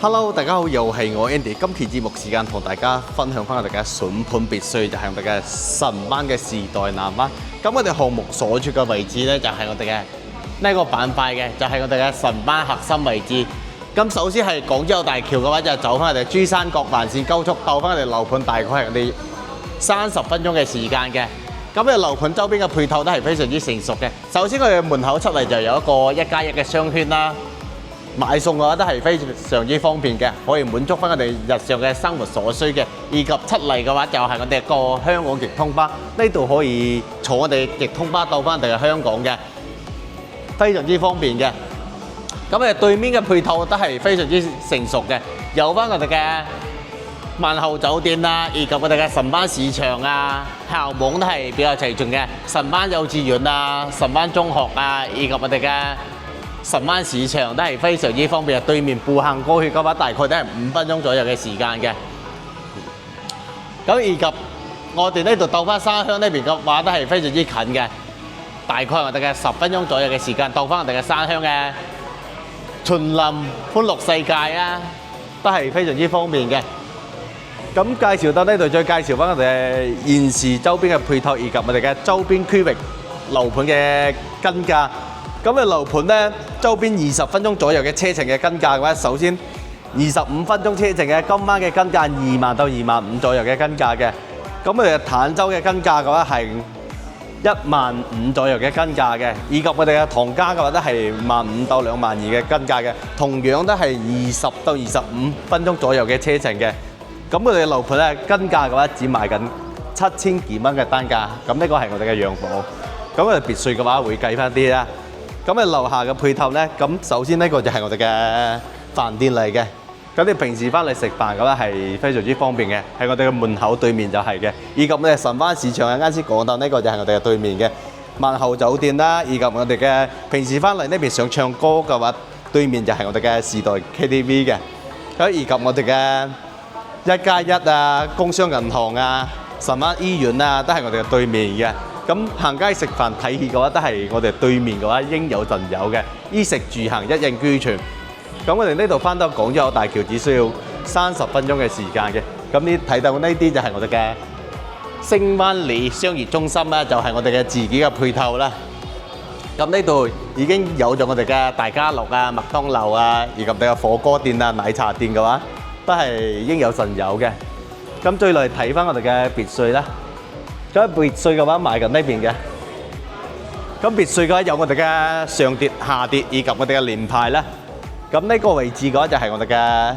Hello，大家好，又係我 Andy。今期節目時間同大家分享翻我哋嘅筍盤別墅，就係我哋嘅神灣嘅時代南灣。咁我哋項目所處嘅位置呢，就係我哋嘅呢個板塊嘅，就係我哋嘅神灣核心位置。咁首先係港珠澳大橋嘅話，就走翻我哋珠三角環線高速到翻我哋樓盤，大概係我哋30分鐘嘅時間嘅。咁嘅樓盤周邊嘅配套都係非常之成熟嘅。首先我哋門口出嚟就有一個1+1嘅商圈啦。買餸嘅話都係非常之方便嘅，可以滿足翻我哋日常嘅生活所需嘅。以及出嚟嘅話就係我哋個香港直通巴，呢度可以坐我哋直通巴到翻我哋嘅香港嘅，非常之方便嘅。咁對面嘅配套都係非常之成熟嘅，有翻我哋嘅萬豪酒店啊，以及我哋嘅神灣市場啊，校網都係比較齊全嘅。神灣幼稚園啊，神灣中學啊，以及我哋嘅神灣市場都係非常之方便，對面步行過去嘅話，大概都係5分鐘左右嘅時間嘅。咁以及我哋呢度到翻沙鄉呢邊嘅話，都係非常之近嘅，大概我哋嘅10分鐘左右嘅時間到翻我哋嘅沙鄉嘅秦林歡樂世界啊，都係非常之方便嘅。咁介紹到呢度，再介紹翻我哋現時周邊嘅配套，以及我哋嘅周邊區域樓盤嘅均價。咁嘅樓盤呢，周邊20分鐘左右嘅車程嘅均價嘅話，首先25分鐘車程嘅今晚嘅均價2萬到2萬5左右嘅均價嘅。咁我哋坦洲嘅均價嘅話係15000左右嘅均價嘅，以及我哋嘅唐家嘅話都係15000到22000嘅均價嘅，同樣都係20到25分鐘左右嘅車程嘅。咁我哋嘅樓盤咧均價嘅話只賣緊7000幾蚊嘅單價，咁呢個係我哋嘅洋房。咁我哋別墅嘅話會計翻啲啦。咁啊樓下嘅配套呢，咁首先呢個就係我哋嘅飯店嚟嘅。咁你平時翻嚟食飯嘅話係非常之方便嘅，喺我哋嘅門口對面就係嘅。以及我哋神灣市場啊，啱先講到呢個就係我哋嘅對面嘅萬豪酒店啦，以及我哋嘅平時翻嚟呢邊想唱歌嘅話，對面就係我哋嘅時代 KTV 嘅。咁以及我哋嘅1+1啊，工商銀行啊，神灣醫院啊，都係我哋嘅對面嘅。咁行街食飯睇戲嘅話，都係我哋對面嘅話應有盡有嘅，衣食住行一應俱全。咁我哋呢度翻到港珠澳大橋只需要30分鐘嘅時間嘅。咁你睇到呢啲就係我哋嘅星灣里商業中心啦，就係我哋嘅自己嘅配套啦。咁呢度已經有咗我哋嘅大家樂啊、麥當勞啊，以及我哋嘅火鍋店啊、奶茶店嘅話，都係應有盡有嘅。咁再嚟睇翻我哋嘅別墅啦。咁別墅嘅話賣緊呢邊嘅，咁別墅嘅話有我哋嘅上疊、下疊以及我哋嘅連排啦。咁呢個位置嘅話就係我哋嘅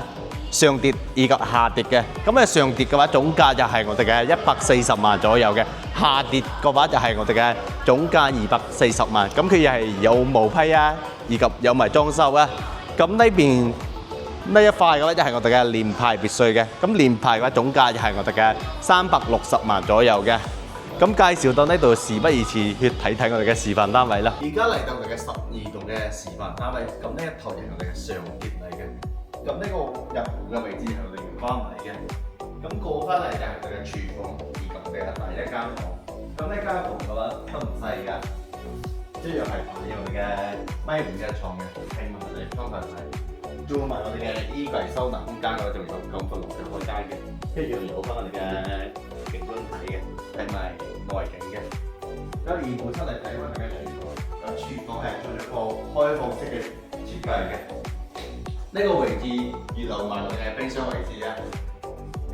上疊以及下疊嘅。咁啊上疊嘅話總價就係我哋嘅140萬左右嘅，下疊嘅話就係我哋嘅總價240萬。咁佢又係有毛批啊，以及有埋裝修啊。咁呢邊呢一塊嘅話就係我哋嘅連排別墅嘅，咁連排嘅話總價就係我哋嘅360萬左右嘅。咁介紹到呢度，事不宜遲，去睇睇我哋嘅示範單位啦。而家嚟到我哋嘅12棟嘅示範單位，咁呢一套係我哋嘅上疊嚟嘅。咁呢個入戶嘅位置係我哋原翻嚟嘅。咁過翻嚟就係我哋嘅廚房，以及我哋嘅第一間房。咁呢間房嘅話都唔細㗎，一樣係放我哋嘅米5嘅床嘅，係埋我哋方塊仔。做埋我哋嘅衣櫃收納空間嗰度，仲有咁闊落嘅開間嘅，一樣有翻我哋嘅景觀睇嘅，係埋內景嘅。咁二部出嚟睇翻我哋嘅廚房，咁廚房係做咗個開放式嘅設計嘅。呢個位置預留埋我哋嘅冰箱位置啊。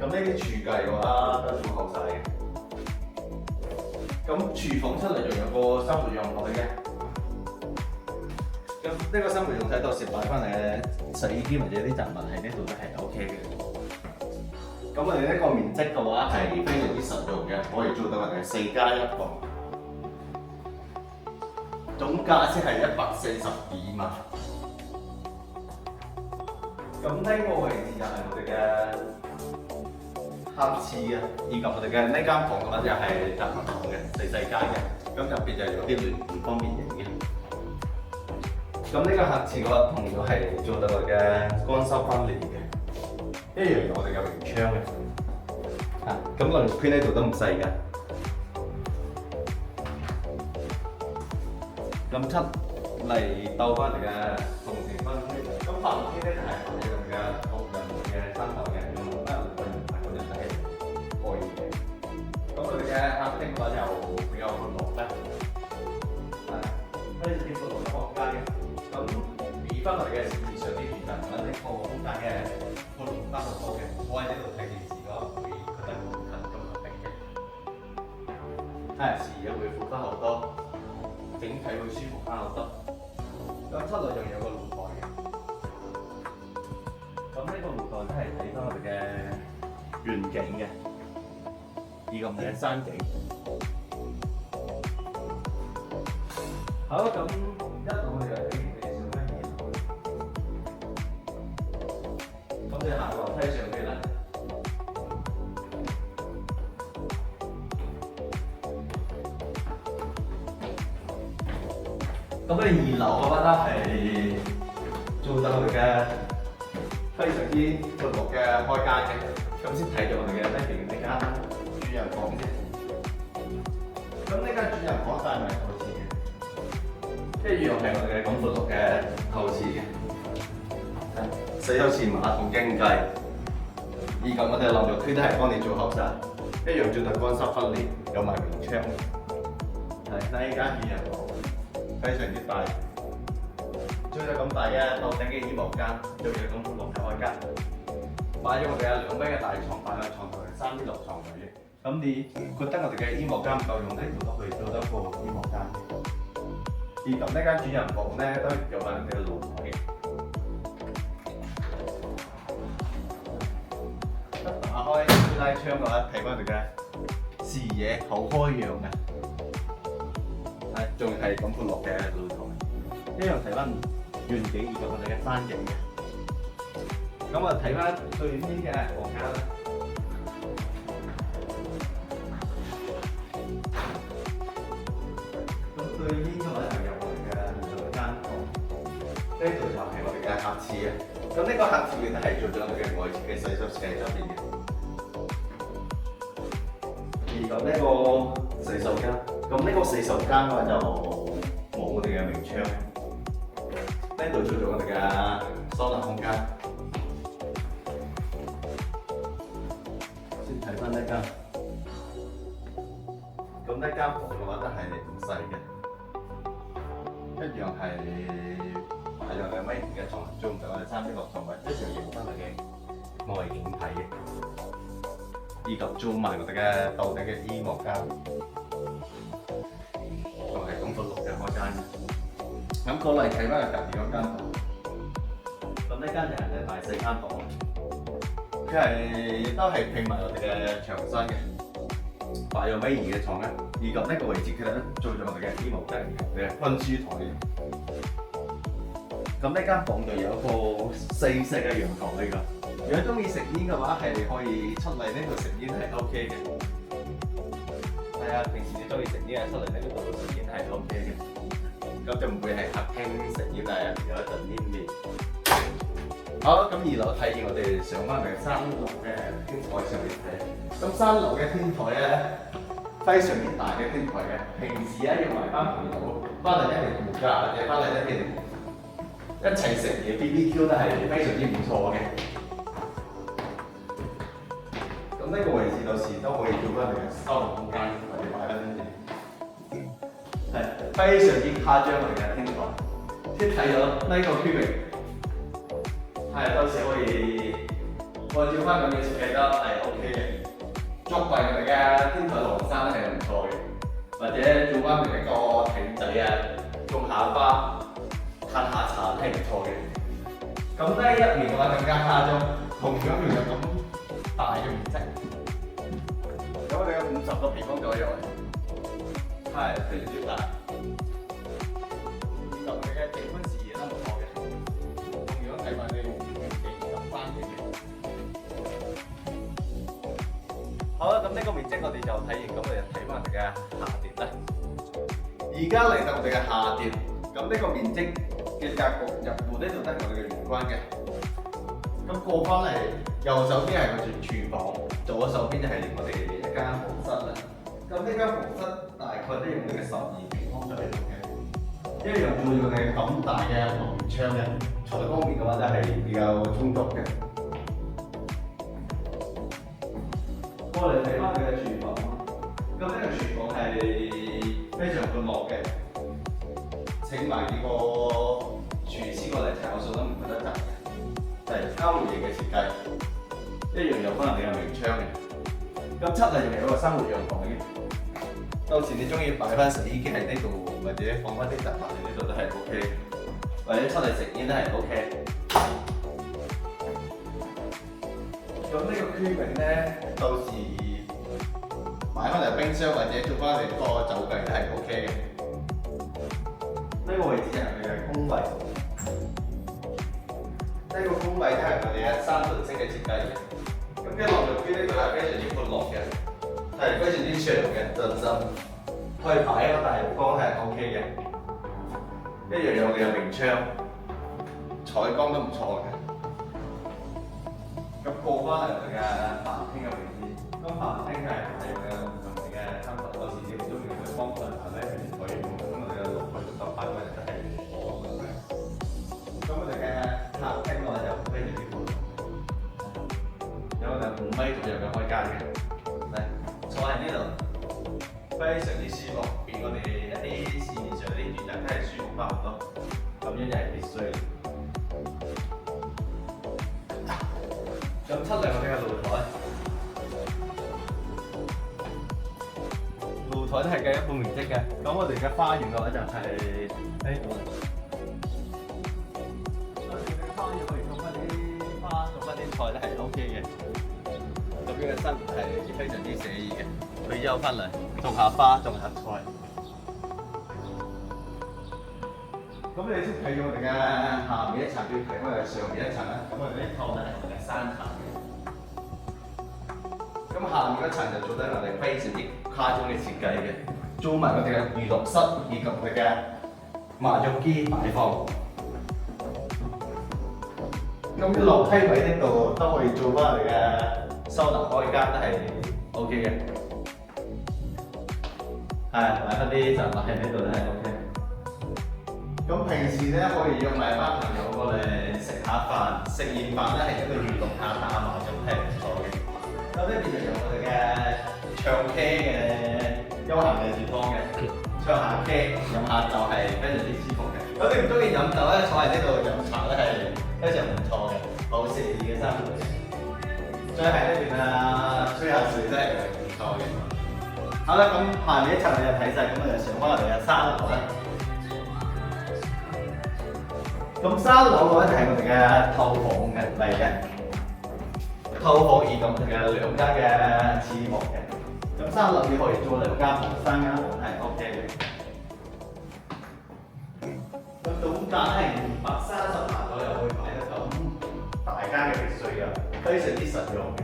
咁呢啲廚具嘅話都做好晒嘅。咁廚房出嚟仲有個生活陽台嘅。咁呢個生活用體到時擺翻嚟嘅洗衣機或者啲雜物喺呢度都係 OK 嘅。咁我哋呢個面積嘅話係非常之實用嘅，可以做到我哋4+1房，總價先係142萬。咁呢個位置就係我哋嘅客廁啊，以及我哋嘅呢間房嘅話就係雜物房嘅，細細間嘅。咁入邊就有啲聯唔方便影嘅。咁呢個客廁嘅話，同樣係做到我哋嘅乾濕分離嘅，一樣有我哋嘅明窗嘅。咁鄰居呢度都唔細㗎。咁出嚟兜翻嚟嘅同時分區，咁飯廳咧就係我哋嘅大嘅個龍得好多嘅，我喺呢度睇電視嗰個會覺得好近咁合併嘅，視野會闊得好多，整體會舒服翻好多。咁室內仲有個露台嘅，咁呢個露台都係睇翻我哋嘅遠景嘅，以及我哋嘅山景。好，咁一路我哋就睇你上翻二樓，咁你行樓梯上去啦。咁你二樓我覺得係做得我哋嘅非常之闊落嘅開間嘅，咁先睇到我哋嘅呢邊呢間主人房先。咁呢間主人房帶埋後廁嘅，一樣係我哋嘅咁闊落嘅後廁嘅，洗手池、馬桶、經濟，以及我哋淋浴區都係幫你做好晒，一樣做到乾濕分離，有埋明窗。係呢間主人房。非常之大，做咗咁大嘅到頂嘅衣帽間，仲有咁闊落嘅開間，擺咗我哋有2米嘅大床，擺喺床頭係3.6床位嘅。咁你覺得我哋嘅衣帽間唔夠用呢度都可以做得個衣帽間嘅。而咁呢間主人房咧都有埋我哋嘅露台嘅。一打開推拉窗嘅話，睇翻我哋嘅視野好開揚嘅。仲係咁闊落嘅露台，一樣睇翻遠景以及我哋嘅山景嘅。咁啊睇翻對面嘅房間啦。咁對面嘅話就有我哋嘅2間房，呢度就係我哋嘅客廁啊。咁呢個客廁亦都係做咗我哋嘅外設嘅洗手池喺側邊嘅。而咁呢個洗手間。咁呢個洗手間嘅話就冇我哋嘅明窗，呢度做咗我哋嘅收納空間。先睇翻呢間，咁呢間房嘅話都係唔細嘅，一樣係擺咗2米嘅床，做唔到我哋3.6床位，一樣影翻我嘅外景睇嘅，以及做埋我哋嘅到頂嘅衣帽間。咁過嚟睇翻隔離嗰間房，咁呢間就係第4間房，佢係都係拼埋我哋嘅牆身嘅，擺咗1.2米嘅床咧，以及呢個位置佢咧做咗我哋嘅衣帽間嘅溫書台。咁呢間房就有一個4色嘅陽台嚟㗎，如果中意食煙嘅話係可以出嚟呢度食煙係 OK 嘅。係啊，平時你中意食煙出嚟呢度食煙係 OK 嘅。咁就唔會係客廳食煙啊，有一陣煙味。好，咁2樓睇見我哋上翻嚟3樓嘅天台上面睇，咁3樓嘅天台咧非常之大嘅天台嘅，平時咧用埋班朋友翻嚟一齊度假或者翻嚟一齊食嘢 BBQ 都係非常之唔錯嘅。咁呢個位置到時都可以做翻嚟嘅收納空間，或者擺翻啲嘢。係非常之誇張我哋嘅天台，先睇咗呢個區域，係到時可以按照翻咁嘅設計都係 OK 嘅。作為我哋嘅天台廊山係唔錯嘅，或者做翻嚟一個艇仔啊，種下花、嘆下茶係唔錯嘅。咁呢一面嘅話更加誇張，同樣用有咁大嘅面積，咁我哋有50個平方左右。係非常之大，以及佢嘅景觀視野都唔錯嘅，同樣睇埋你遠景及山景嘅。好啦，咁呢個面積我哋就睇完，咁我哋睇翻我哋嘅下碟啦。而家嚟到我哋嘅下碟，咁呢個面積嘅格局入戶呢度都係我哋嘅玄關嘅。咁過翻嚟右手邊係我哋廚房，左手邊就係我哋一間房室啦。咁呢間房室大概都用呢個12平方左右嘅，一樣會用係咁大嘅落地窗嘅，採光面嘅話都係比較充足嘅。過嚟睇翻佢嘅廚房，咁呢個廚房係非常闊落嘅，請埋幾個廚師過嚟炒餸都唔覺得窒嘅。就係交互型嘅設計，一樣有可能你有明窗嘅。咁七就係有個生活陽台嘅。到時你中意擺翻洗衣機喺呢度，或者放翻啲雜物喺呢度都係 OK 嘅，或者出嚟食煙都係 OK。咁呢個區域咧，到時買翻嚟冰箱或者做翻嚟個酒櫃都係 OK 嘅。呢個位置就係佢嘅空位，呢個空位都係我哋嘅三輪式嘅設計嘅。咁嘅落腳區呢度係非常之闊落嘅，係非常之長嘅，就可以擺一個大浴缸係 OK 嘅。一樣有嘅明窗，採光都唔錯嘅。咁過翻嚟我哋嘅飯廳嘅位置，咁飯廳係用嘅我哋嘅餐台，有時你唔中意佢幫襯飯咧，可以用咁我哋嘅落去到8個人都係坐嘅。咁我哋嘅客廳嘅話就非常之闊，有我哋5米左右嘅開間嘅，嚟坐喺呢度非常之舒服，比我哋一啲市面上啲住宅都係舒服翻好多。咁樣就係必須。咁出嚟我哋嘅露台，露台都係計1半面積嘅。咁我哋嘅花園嘅話就係呢度。我哋嘅花園可以種翻啲花，種翻啲菜都係 OK 嘅。咁樣嘅生活係非常之寫意嘅。退休翻嚟種下花，種下菜。咁你先睇我哋嘅下面一層，要睇我哋上面一層啦。咁我哋呢套咧係我哋嘅3層嘅。咁下面嗰層就做得我哋非常之誇張嘅設計嘅，做埋我哋嘅娛樂室以及我哋嘅麻將機擺放。咁啲樓梯位呢度都可以做翻我哋嘅收納開間，都係 OK 嘅。係擺翻啲雜物喺呢度都係 OK。咁平時咧可以約埋班朋友過嚟食下飯，食完飯咧係一個娛樂下打麻將係唔錯嘅。咁呢邊就有我哋嘅唱 K 嘅休閒嘅地方嘅，唱下 K 飲下酒係非常之舒服嘅。咁你唔中意飲酒咧，坐喺呢度飲茶咧係非常唔錯嘅，好寫意嘅生活。再喺呢邊啊，吹下水都係唔錯嘅。好啦，咁下面一層你就睇晒，咁我就上翻我哋嘅3樓啦。咁3樓嘅話就係我哋嘅透房嘅嚟嘅，透房以及我哋嘅2間嘅廁房嘅。咁3樓你可以做2間房、3間房係 OK 嘅。咁總價係230萬左右可以買得到大間嘅別墅嘅，非常之實用嘅。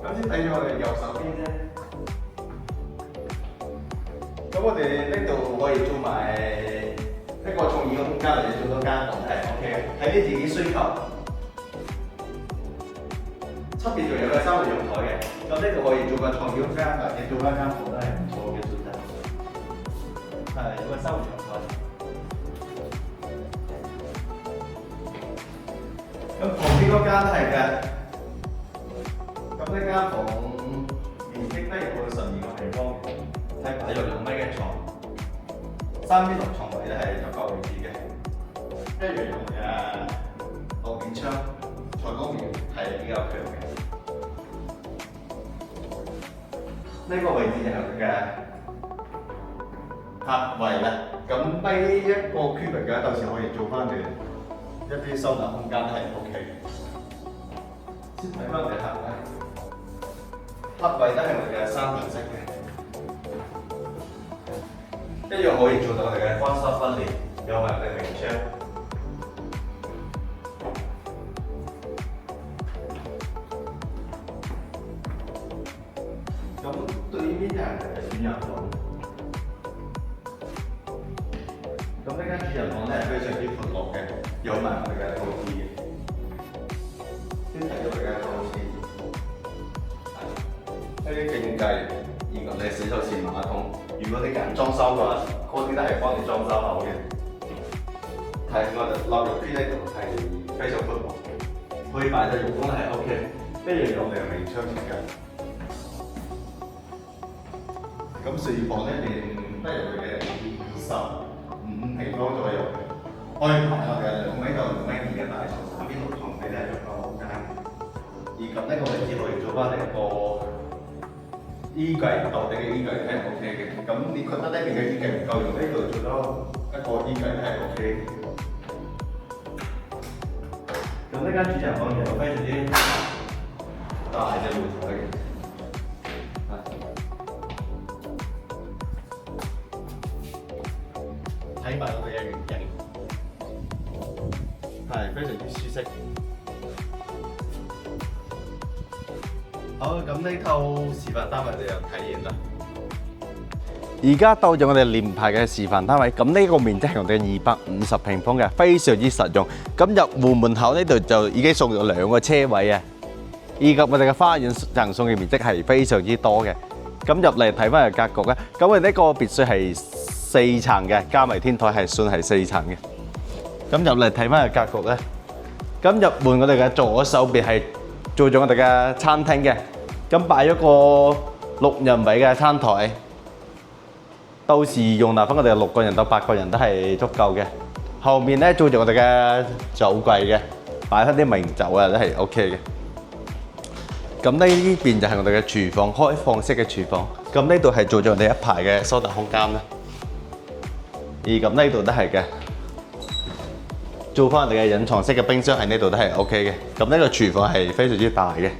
咁先睇咗我哋右手邊啫。咁我哋呢度可以做埋一個創意嘅空間，或者做多間房係 OK 嘅，睇你自己需求。出邊仲有個生活陽台嘅，咁呢度可以做個創意空間，或者做翻間房都係唔錯嘅選擇。係有個生活陽台。咁旁邊嗰間都係嘅。咁呢間房面積咧有個12個平方。係擺咗2米嘅床，3邊6床位咧係足夠位置嘅，一樣用嘅路面窗，採光面係比較強嘅。呢個位置就係佢嘅客位啦。咁呢一個區域嘅，到時可以做翻嚟一啲收納空間係 OK 嘅。先睇翻我哋客位，客位都係我哋嘅3層式嘅。一樣可以做到我哋嘅乾濕分離，有埋我哋明窗。咁對面就係我哋嘅主人房。咁呢間主人房咧係非常之闊落嘅，有埋我哋嘅佈置嘅。先睇到我哋嘅佈置，呢啲競技，而我哋洗手池馬桶。如果你揀裝修嘅話，嗰啲都係幫你裝修好嘅。係我哋落浴區呢度係非常闊落，可以擺隻浴缸係 OK， 一樣用我哋嘅明窗設計。咁睡房呢邊都係我哋嘅25安排我哋2米到2米2嘅大床，3邊6床俾你一個空間。而咁呢個位置可以做翻嚟一個衣櫃，獨立嘅衣櫃係 OK 嘅。咁你覺得呢邊嘅衣櫃唔夠用，呢度做多一個衣櫃係 OK 嘅。咁呢間主人房其實非常之大嘅露台嘅。睇埋我哋嘅遠景，係非常之舒適。好，咁呢套示範單位你又體驗啦。而家到咗我哋連排嘅示範單位，咁呢個面積係我哋250平方嘅，非常之實用。咁入戶門口呢度就已經送咗2個車位啊，以及我哋嘅花園贈送嘅面積係非常之多嘅。咁入嚟睇翻個格局咧，咁我哋呢個別墅係4層嘅，加埋天台係算係4層嘅。咁入嚟睇翻個格局咧，咁入門我哋嘅左手邊係做咗我哋嘅餐廳嘅，咁擺咗個6人位嘅餐台。到時容納翻我哋6個人到8個人都係足夠嘅。後面咧做住我哋嘅酒櫃嘅，擺翻啲名酒啊都係 OK 嘅。咁呢邊就係我哋嘅廚房，開放式嘅廚房。咁呢度係做咗我哋一排嘅收納空間啦。而咁呢度都係嘅，做翻我哋嘅隱藏式嘅冰箱喺呢度都係 OK 嘅。咁呢個廚房係非常之大嘅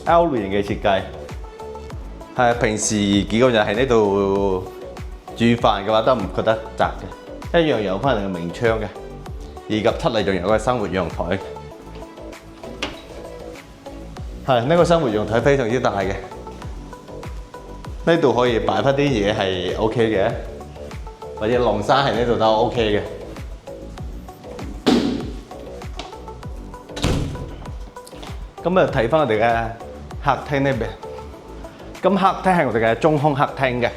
L 型嘅設計。係平時幾個人喺呢度煮飯嘅話都唔覺得窄嘅，一樣有翻嚟嘅明窗嘅，以及出嚟仲有個生活陽台。係呢個生活陽台非常之大嘅，呢度可以擺翻啲嘢係 OK 嘅，或者晾衫喺呢度都 OK 嘅。咁啊睇翻我哋嘅客廳呢邊。咁客廳係我哋嘅中空客廳嘅，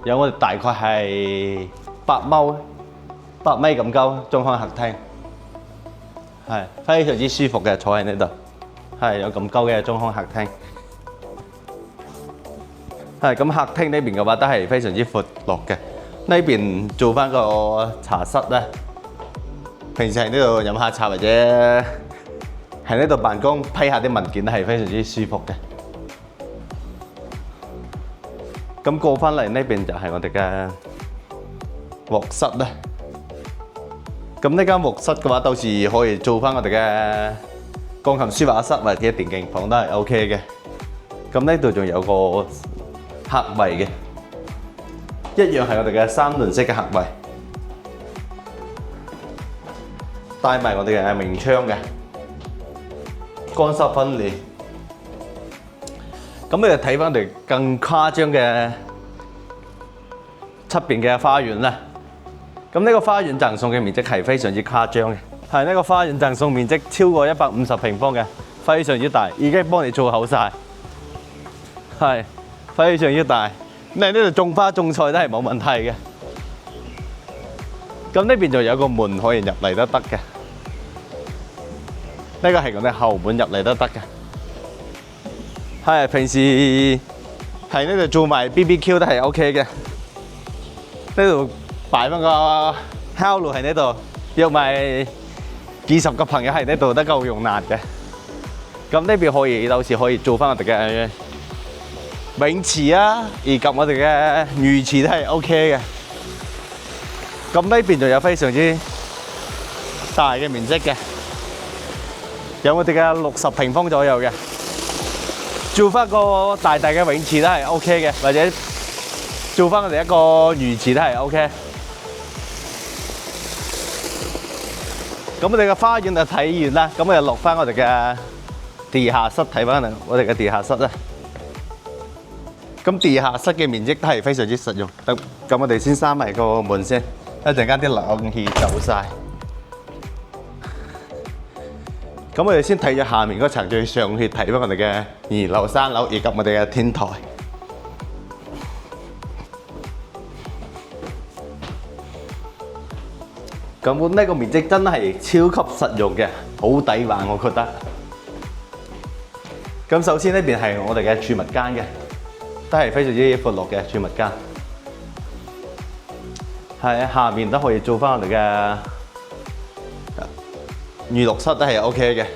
有我哋大概係8米咁高中空客廳，係非常之舒服嘅，坐喺呢度，係有咁高嘅中空客廳。係咁客廳呢邊嘅話都係非常之闊落嘅，呢邊做翻個茶室咧，平時喺呢度飲下茶或者喺呢度辦公批下啲文件係非常之舒服嘅。咁過翻嚟呢邊就係我哋嘅卧室啦。咁呢間卧室嘅話，到時可以做翻我哋嘅鋼琴書畫室或者電競房都係 OK 嘅。咁呢度仲有個客位嘅，一樣係我哋嘅3輪式嘅客位，帶埋我哋嘅明窗嘅。乾濕分離，咁你哋睇翻我哋更誇張嘅出邊嘅花園啦。咁呢個花園贈送嘅面積係非常之誇張嘅，係呢個花園贈送面積超過150平方嘅，非常之大，已經幫你做好晒，係非常之大。你喺呢度種花種菜都係冇問題嘅。咁呢邊就有個門可以入嚟都得嘅。呢個係我哋後門入嚟都得嘅，係平時喺呢度做埋 BBQ 都係 OK 嘅。呢度擺翻個烤爐喺呢度，約埋幾十個朋友喺呢度都夠用難嘅。咁呢邊可以到時可以做翻我哋嘅泳池啊，以及我哋嘅魚池都係 OK 嘅。咁呢邊就有非常之大嘅面積嘅。有我哋嘅60平方左右嘅，做翻個大嘅泳池都係 OK 嘅，或者做翻我哋一個魚池都係 OK。咁我哋嘅花園就睇完啦，咁我哋落翻我哋嘅地下室睇翻我哋嘅地下室啦。咁地下室嘅面積都係非常之實用。咁我哋先閂埋個門先，一陣間啲冷氣走晒。咁我哋先睇咗下面嗰層，再上去睇翻我哋嘅2樓、3樓以及我哋嘅天台。咁呢個面積真係超級實用嘅，好抵玩我覺得。咁首先呢邊係我哋嘅儲物間嘅，都係非常之闊落嘅儲物間。係下面都可以做翻我哋嘅娛樂室都係 OK 嘅。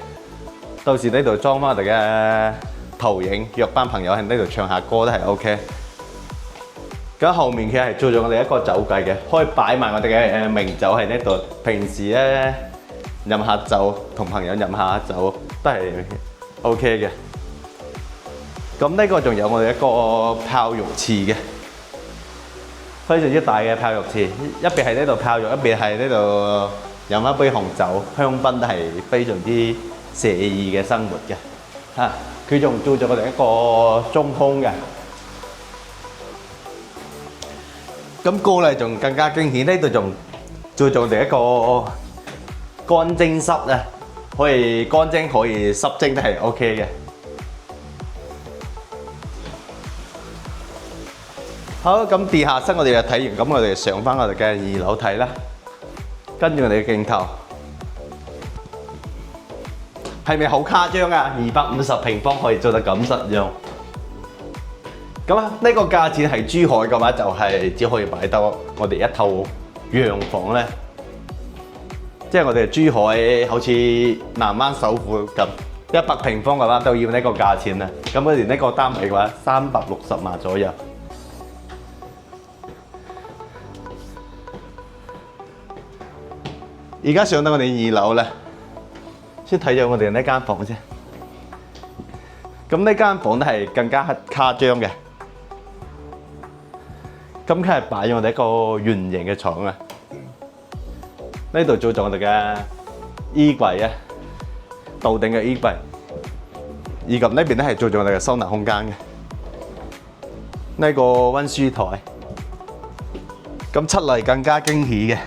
到時呢度裝翻我哋嘅投影，約班朋友喺呢度唱下歌都係 OK。咁後面其實係做咗我哋一個酒櫃嘅，可以擺埋我哋嘅名酒喺呢度。平時咧飲下酒，同朋友飲下酒都係 OK 嘅。咁呢個仲有我哋一個泡浴池嘅，非常之大嘅泡浴池，一邊喺呢度泡浴，一邊喺呢度飲一杯紅酒，香檳都係非常之寫意嘅生活嘅。嚇，佢仲做咗我哋一個中空嘅。咁過嚟仲更加驚喜，呢度仲做咗我哋一個乾蒸室啊，可以乾蒸可以濕蒸都係 OK 嘅。好，咁地下室我哋就睇完，咁我哋上翻我哋嘅2樓睇啦。跟住我哋嘅鏡頭，係咪好誇張啊？250平方可以做得咁實用。咁啊，呢個價錢係珠海嘅話，就係只可以擺到我哋一套洋房咧。即係我哋珠海好似南灣首富咁，100平方嘅話都要呢個價錢啦。咁我哋呢個單位嘅話，360萬左右。而家上到我哋2樓啦，先睇咗我哋呢間房先。咁呢間房都係更加誇張嘅。咁佢係擺咗我哋一個圓形嘅床啊！呢度做咗我哋嘅衣櫃啊，倒頂嘅衣櫃，以及呢邊咧係做咗我哋嘅收納空間嘅。呢個溫書台，咁出嚟更加驚喜嘅，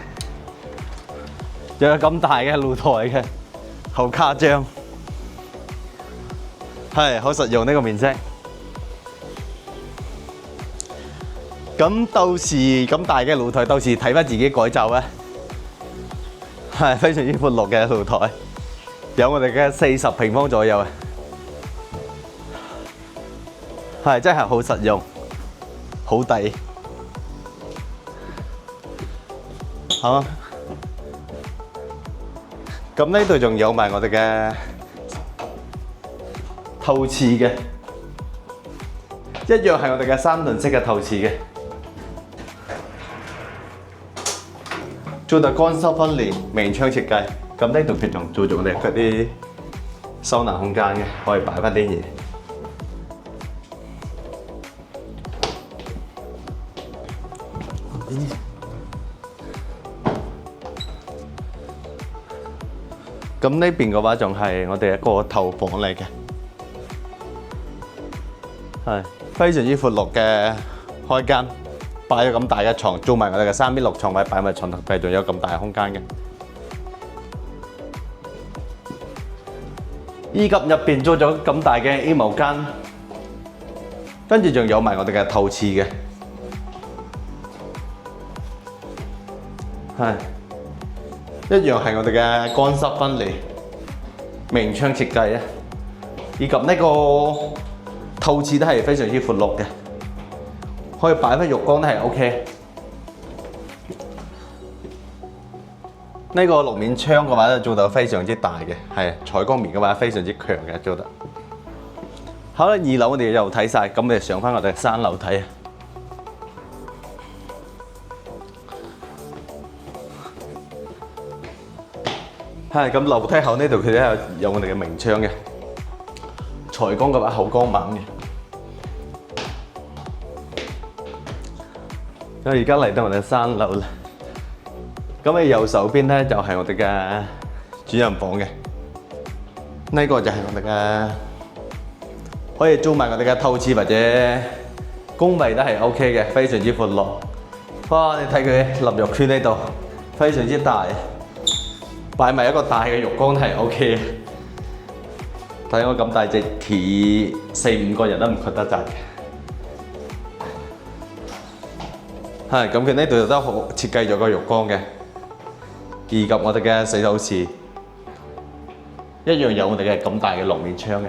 又有咁大嘅露台嘅，好誇張，係好實用呢個面積。咁到時咁大嘅露台，到時睇翻自己改造啊！係非常之闊落嘅露台，有我哋嘅40平方左右啊！係真係好實用，好抵。好，咁呢度仲有埋我哋嘅透廁嘅，一樣係我哋嘅3輪式嘅透廁嘅。做到乾濕分離，明窗設計。咁呢度佢仲做咗我哋嗰啲收納空間嘅，可以擺翻啲嘢。咁呢邊嘅話仲係我哋一個頭房嚟嘅，係非常之闊落嘅開間。擺咗咁大嘅床，做埋我哋嘅3.6床位，擺埋床頭櫃，仲有咁大嘅空間嘅。衣櫃入邊做咗咁大嘅衣帽間，跟住仲有埋我哋嘅透廁嘅，係一樣係我哋嘅乾濕分離，明窗設計啊，以及呢個透廁都係非常之闊落嘅。可以擺翻浴缸都係 OK。呢個六面窗嘅話咧，做到非常之大嘅，係採光面嘅話非常之強嘅做得。好啦，2樓我哋又睇晒，咁我哋上翻我哋3樓睇啊。係咁樓梯口呢度佢都有我哋嘅明窗嘅，採光嘅話好光猛嘅。咁而家嚟到我哋3樓啦，咁喺右手邊咧就係我哋嘅主人房嘅，呢個就係我哋嘅可以租埋我哋嘅透廁或者公衞都係 OK 嘅，非常之闊落。哇！你睇佢淋浴圈呢度非常之大，擺埋一個大嘅浴缸都係 OK 嘅。睇我咁大隻企4-5個人都唔覺得窄嘅。係咁，佢呢度都好設計咗個浴缸嘅，以及我哋嘅洗手池一樣有我哋嘅咁大嘅六面窗嘅。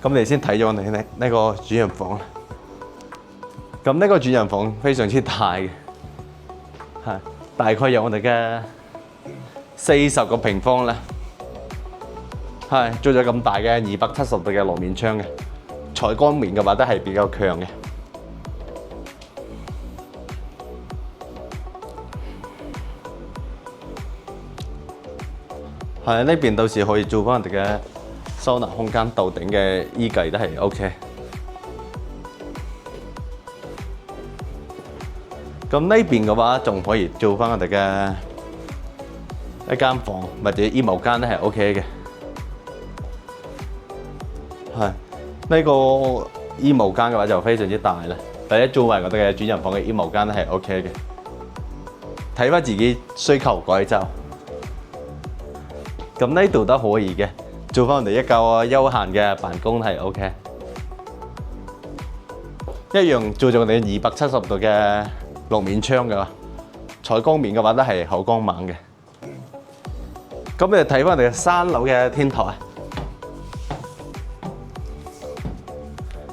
咁你先睇咗我哋呢個主人房啦。咁呢個主人房非常之大嘅，係大概有我哋嘅40個平方啦。係做咗咁大嘅270度嘅螺面窗嘅，採光面嘅話都係比較強嘅。係呢邊到時可以做翻我哋嘅收納空間，斗頂嘅衣櫃都係 OK。咁呢邊嘅話仲可以做翻我哋嘅一間房或者衣帽間都係 OK 嘅。係呢個衣帽間嘅話就非常之大啦。第一做埋我哋嘅主人房嘅衣帽間都係 OK 嘅，睇翻自己需求改造。咁呢度都可以嘅，做翻我哋一個休閒嘅辦公係 OK。一樣做咗我哋270度嘅落面窗㗎，採光面嘅話都係好光猛嘅。咁你睇翻我哋嘅3樓嘅天台，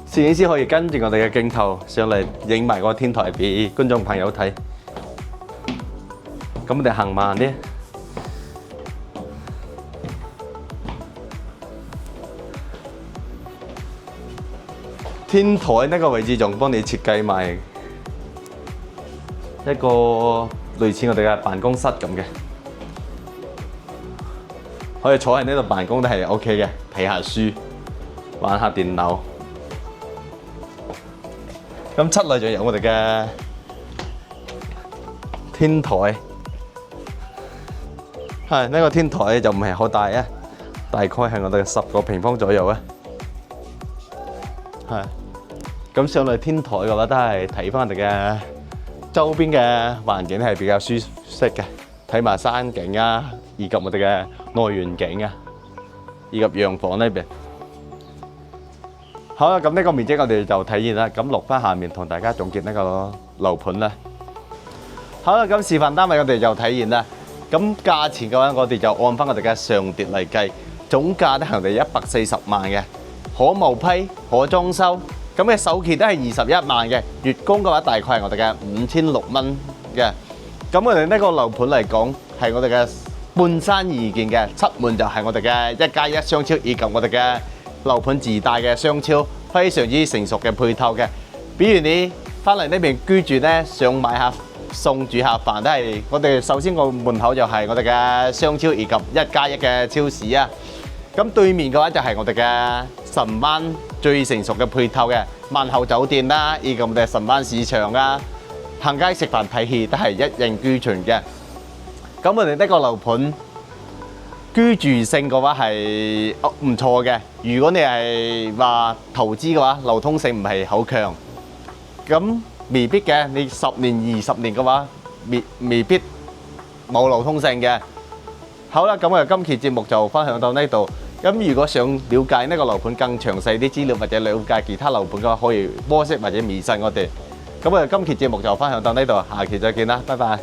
攝影師可以跟住我哋嘅鏡頭上嚟影埋個天台俾觀眾朋友睇。咁我哋行慢啲。天台呢個位置仲幫你設計埋一個類似我哋嘅辦公室咁嘅，可以坐喺呢度辦公都係 OK 嘅，睇下書、玩下電腦。咁室內就有我哋嘅天台，係呢個天台就唔係好大啊，大概係我哋嘅10個平方左右啊，係。咁上嚟天台嘅話，都係睇翻我哋嘅周邊嘅環境係比較舒適嘅，睇埋山景啊，以及我哋嘅內園景啊，以及洋房呢邊。好啦，咁呢個面積我哋就體現啦。咁落翻下面同大家總結呢個樓盤啦。好啦，咁示範單位我哋就體現啦。咁價錢嘅話，我哋就按翻我哋嘅上跌嚟計，總價都係我哋140萬嘅，可毛坯，可裝修。咁嘅首期都係21萬嘅，月供嘅話大概係我哋嘅5600蚊嘅。咁我哋呢個樓盤嚟講係我哋嘅半山二建嘅，7門就係我哋嘅1+1雙超，以及我哋嘅樓盤自帶嘅雙超，非常之成熟嘅配套嘅。比如你翻嚟呢邊居住呢，想買下餸煮下飯都係，我哋首先個門口就係我哋嘅雙超以及1+1嘅超市啊。咁對面嘅話就係我哋嘅神灣最成熟嘅配套嘅萬豪酒店啦，以及我哋神灣市場啊，行街食飯睇戲都係一應俱全嘅。咁我哋呢個樓盤居住性嘅話係唔錯嘅。如果你係話投資嘅話，流通性唔係好強，咁未必嘅。你10年20年嘅話，未必冇流通性嘅。好啦，咁我哋今期節目就分享到呢度。咁如果想了解呢個樓盤更詳細啲資料，或者了解其他樓盤嘅話，可以WhatsApp或者微信我哋。咁我哋今期節目就分享到呢度，下期再見啦，拜拜。